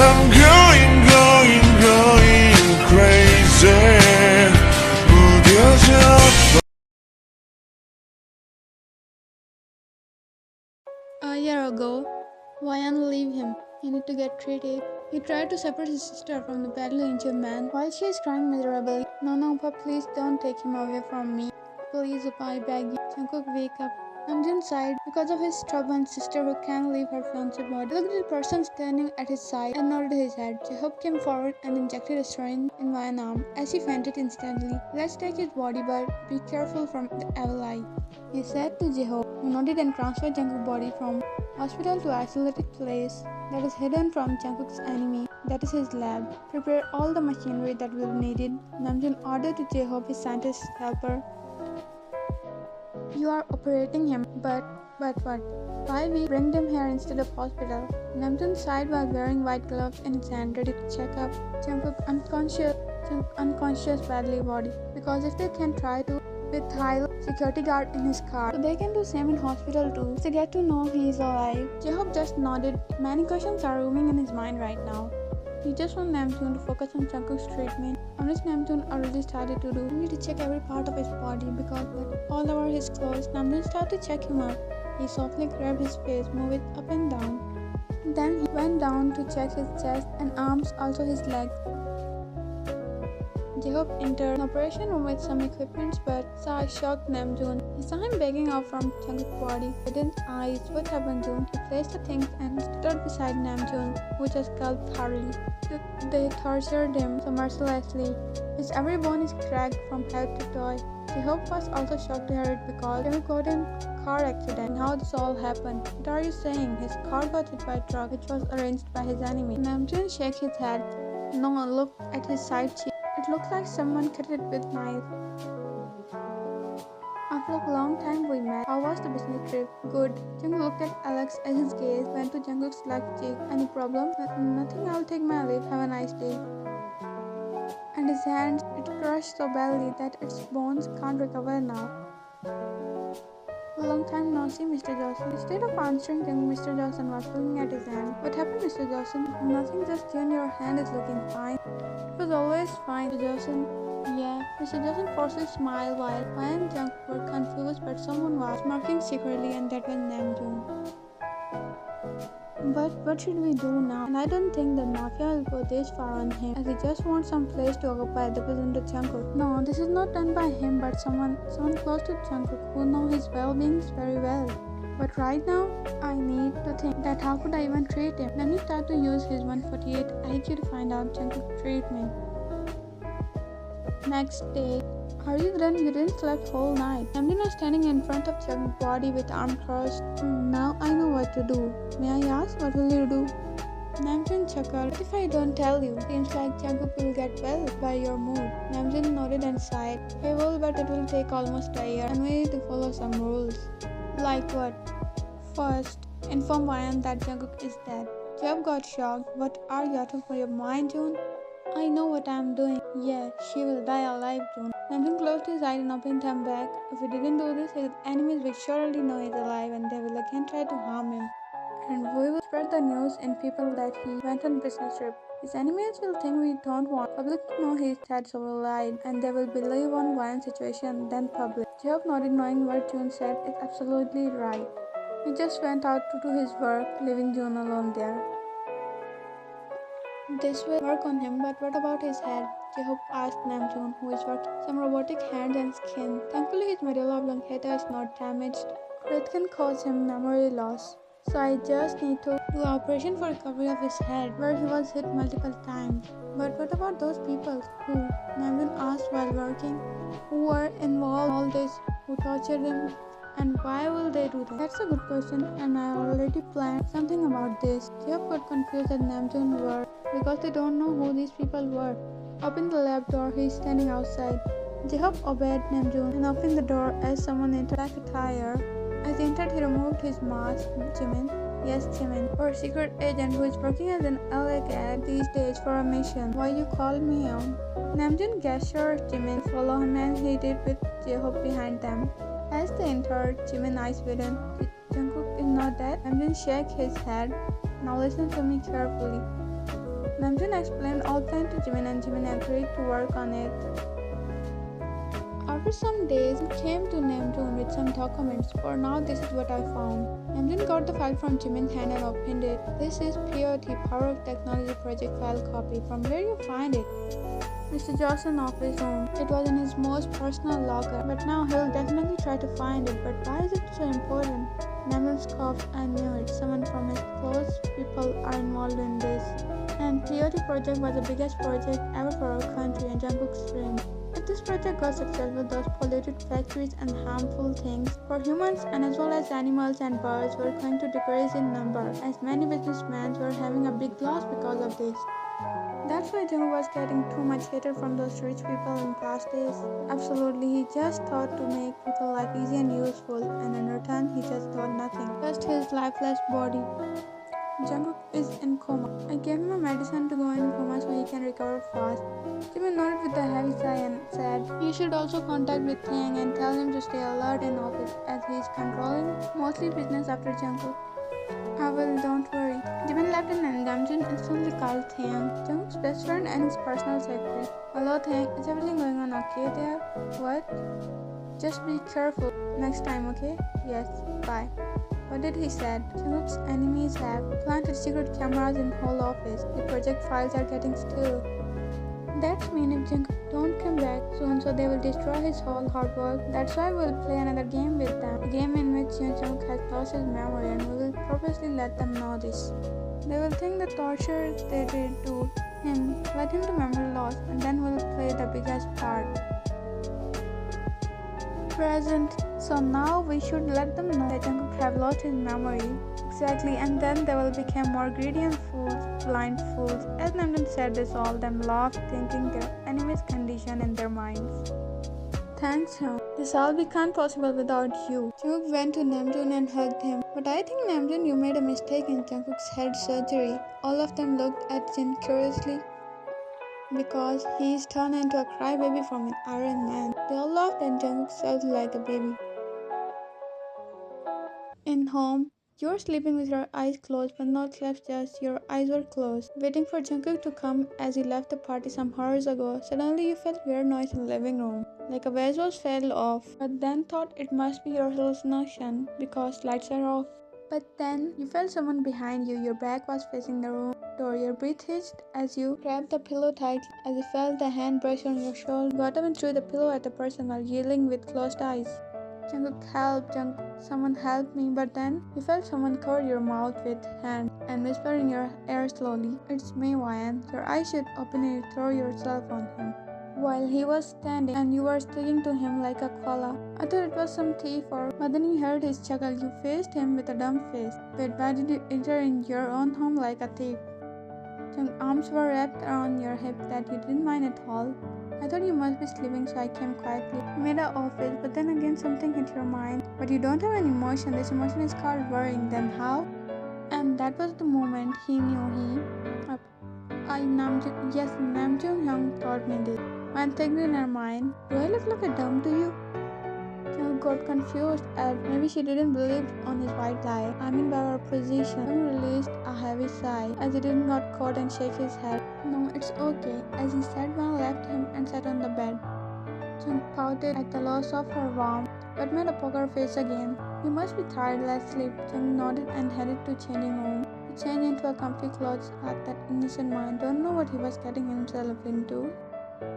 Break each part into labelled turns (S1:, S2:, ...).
S1: I'm going crazy. 무뎌져.
S2: A year ago, Wayan leave him. He need to get treated. He tried to separate his sister from the badly injured man while she is crying miserably. No, Uppa, please don't take him away from me. Please, Uppa, I beg you. Jungkook, wake up. Namjoon sighed because of his stubborn sister who can't leave her fiancé body. He looked at the person standing at his side and nodded his head. Jaehoop came forward and injected a syringe in Wayan's arm as he fainted instantly. Let's take his body, but be careful from the evil eye, he said to Jaehoop, who nodded and transferred Jungkook's body from hospital to isolated place that is hidden from Jungkook's enemy. That is his lab. Prepare all the machinery that will be needed. Namjoon ordered to Jaehoop, his scientist helper. You are operating him, but what? Why we bring them here instead of hospital? Namjoon sighed while wearing white gloves in his hand, ready to check up Jungkook's unconscious badly body. Because if they can try to with high security guard in his car, so they can do same in hospital too. They get to know he is alive. Jaehoop just nodded. Many questions are roaming in his mind right now. He just wants Namjoon to focus on Jungkook's treatment, on which Namjoon already started to do. We need to check every part of his body because all over his clothes. Namjoon started to check him up. He softly grabbed his face, moved it up and down. Then he went down to check his chest and arms, also his legs. Jaehoop entered an operation room with some equipment but saw a shocked Namjoon. He saw him begging out from Jungkook's body. Within eyes, what happened, Joon? He placed the things and stood beside Namjoon, who just gulped thoroughly. They tortured him so mercilessly. His every bone is cracked from head to toe. Jaehoop was also shocked to hear it because Jungkook got in a car accident and how this all happened. What are you saying? His car got hit by a truck which was arranged by his enemy. Namjoon shook his head. No one looked at his side cheek. It looked like someone cut it with a knife. After a long time we met. How was the business trip? Good. Jungkook looked at Alex as his gaze went to Jungkook's left cheek. Any problem? Nothing, I'll take my leave. Have a nice day. And his hands, it crushed so badly that its bones can't recover now. A long time no see, Mr. Johnson. Instead of answering him, Mr. Johnson was looking at his hand. What happened, Mr. Johnson? Nothing, just you and your hand is looking fine. It was always fine, Mr. Johnson. Yeah, Mr. Johnson forced a smile while I and Jungkook were confused, but someone was smirking secretly, and that was Namjoon. But what should we do now? And I don't think the mafia will go this far on him, as he just wants some place to occupy that belongs to Jungkook. No, this is not done by him, but someone close to Jungkook who knows his well-being very well. But right now, I need to think that how could I even treat him? Then he started to use his 148 IQ to find out Jungkook's treatment. Next day, are you done? You didn't sleep whole night. Namjoon was standing in front of Jungkook's body with arms crossed. Now I know what to do. May I ask, what will you do? Namjoon chuckled. What if I don't tell you? Seems like Jungkook will get well by your mood. Namjoon nodded and sighed. He will, but it will take almost a year and we need to follow some rules. Like what? First, inform Wayan that Jungkook is dead. Jaehoop got shocked. What are you out of your mind, Joon? I know what I am doing. Yeah, she will die alive, Joon. Namjoon closed his eyes and opened them back. If he didn't do this, his enemies will surely know he's alive and they will again try to harm him. And we will spread the news in people that he went on business trip. His enemies will think we don't want public to know he's dead, so we'll lie, and they will believe on Wayan's situation, then public. Jaehoop nodded, knowing what Joon said is absolutely right. He just went out to do his work, leaving Joon alone there. This will work on him, but what about his head? Jaehoop asked Namjoon, who is working some robotic hands and skin. Thankfully, his medulla oblongata is not damaged, or it can cause him memory loss. So I just need to do operation for recovery of his head, where he was hit multiple times. But what about those people who Namjoon asked while working, who were involved in all this, who tortured him? And why will they do that? That's a good question, and I already planned something about this. Jaehoop got confused at Namjoon's word because they don't know who these people were. Open the lab door, he is standing outside. Jaehoop obeyed Namjoon and opened the door as someone entered black attire. As he entered, he removed his mask. Jimin. Yes, Jimin. Our secret agent who is working as an LA cat these days for a mission. Why you called me on? Namjoon gestured Jimin to follow him and he did with Jaehoop behind them. As they entered, Jimin eyes widen. Jungkook is not dead. Namjoon shook his head. Now listen to me carefully. Namjoon explained all plan to Jimin and Jimin agreed to work on it. After some days, he came to Namjoon with some documents. For now, this is what I found. Namjoon got the file from Jimin's hand and opened it. This is POT, Power of Technology Project file copy. From where you find it? Mr. Johnson of his room. It was in his most personal locker, but now he'll definitely try to find it. But why is it so important? Namjoon scoffed. I knew it. Someone from his close people are involved in this. And POT project was the biggest project ever for our country and Jungkook's dream. If this project got successful, those polluted factories and harmful things for humans and as well as animals and birds were going to decrease in number, as many businessmen were having a big loss because of this. That's why Jungkook was getting too much hatred from those rich people in past days. Absolutely, he just thought to make people life easy and useful, and in return, he just thought nothing, just his lifeless body. Jungkook is in coma. I gave him a medicine to go in coma so he can recover fast. Jimin nodded with a heavy sigh and said, "You should also contact with Taeyang and tell him to stay alert in office as he is controlling mostly business after Jungkook." "I will, don't worry." Jimin left and Namjoon instantly called Taeyang, Jungkook's best friend and his personal secretary. "Hello Taeyang, is everything going on okay there?" "What?" "Just be careful next time, okay?" "Yes, bye." What did he said? Jungkook's enemies have planted secret cameras in whole office. The project files are getting still. That's mean if Jungkook don't come back soon, so they will destroy his whole hard work. That's why we'll play another game with them. A game in which Jungkook has lost his memory and we will purposely let them know this. They will think the torture they did to him led him to memory loss, and then we'll play the biggest part. Present. So now we should let them know that Jungkook have lost his memory. Exactly, and then they will become more greedy and fools, blind fools. As Namjoon said this, all of them laughed, thinking their enemy's condition in their minds. Thanks, Hyun. This all became possible without you. Jungkook went to Namjoon and hugged him. But I think Namjoon, you made a mistake in Jungkook's head surgery. All of them looked at Jin curiously, because he is turned into a crybaby from an Iron Man. They all laughed and Jungkook sounded like a baby. In home, you were sleeping with your eyes closed, but not slept, just your eyes were closed, waiting for Jungkook to come as he left the party some hours ago. Suddenly you felt weird noise in the living room, like a vase was fell off, but then thought it must be your hallucination because lights are off. But then you felt someone behind you, your back was facing the room door, your breath hitched as you grabbed the pillow tightly, as you felt the hand brush on your shoulder, got up and threw the pillow at the person while yelling with closed eyes. Jungkook, help, Jungkook, someone help me. But then you felt someone cover your mouth with hand and whisper in your ear slowly, "It's me, Ryan." Your eyes should open and you throw yourself on him, while he was standing and you were sticking to him like a koala. I thought it was some thief but then you heard his chuckle. You faced him with a dumb face. Wait, why did you enter in your own home like a thief? Your arms were wrapped around your hip that you didn't mind at all. I thought you must be sleeping, so I came quietly. You made an office, but then again something hit your mind. But you don't have any emotion. This emotion is called worrying. Then how? And that was the moment he knew Yes, Namjoon Hyung taught me this. One thing in her mind, do I look like a dumb to you? Jung got confused and maybe she didn't believe on his white lie. I mean by our position. Jung released a heavy sigh as he didn't got caught and shake his head. "No, it's okay," as he said when I left him and sat on the bed. Jung pouted at the loss of her warmth, but made a poker face again. "You must be tired, let's sleep." Jung nodded and headed to changing room. He changed into a comfy clothes at that innocent mind. Don't know what he was getting himself into.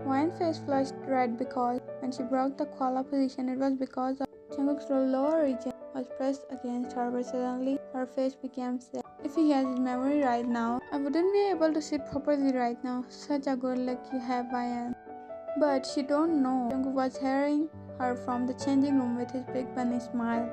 S2: Ryan's face flushed red because when she broke the koala position, it was because of Jungkook's lower region was pressed against her, but suddenly her face became sad. If he has his memory right now, I wouldn't be able to sit properly right now. Such a good luck you have, Ryan. But she don't know. Jungkook was hearing her from the changing room with his big bunny smile.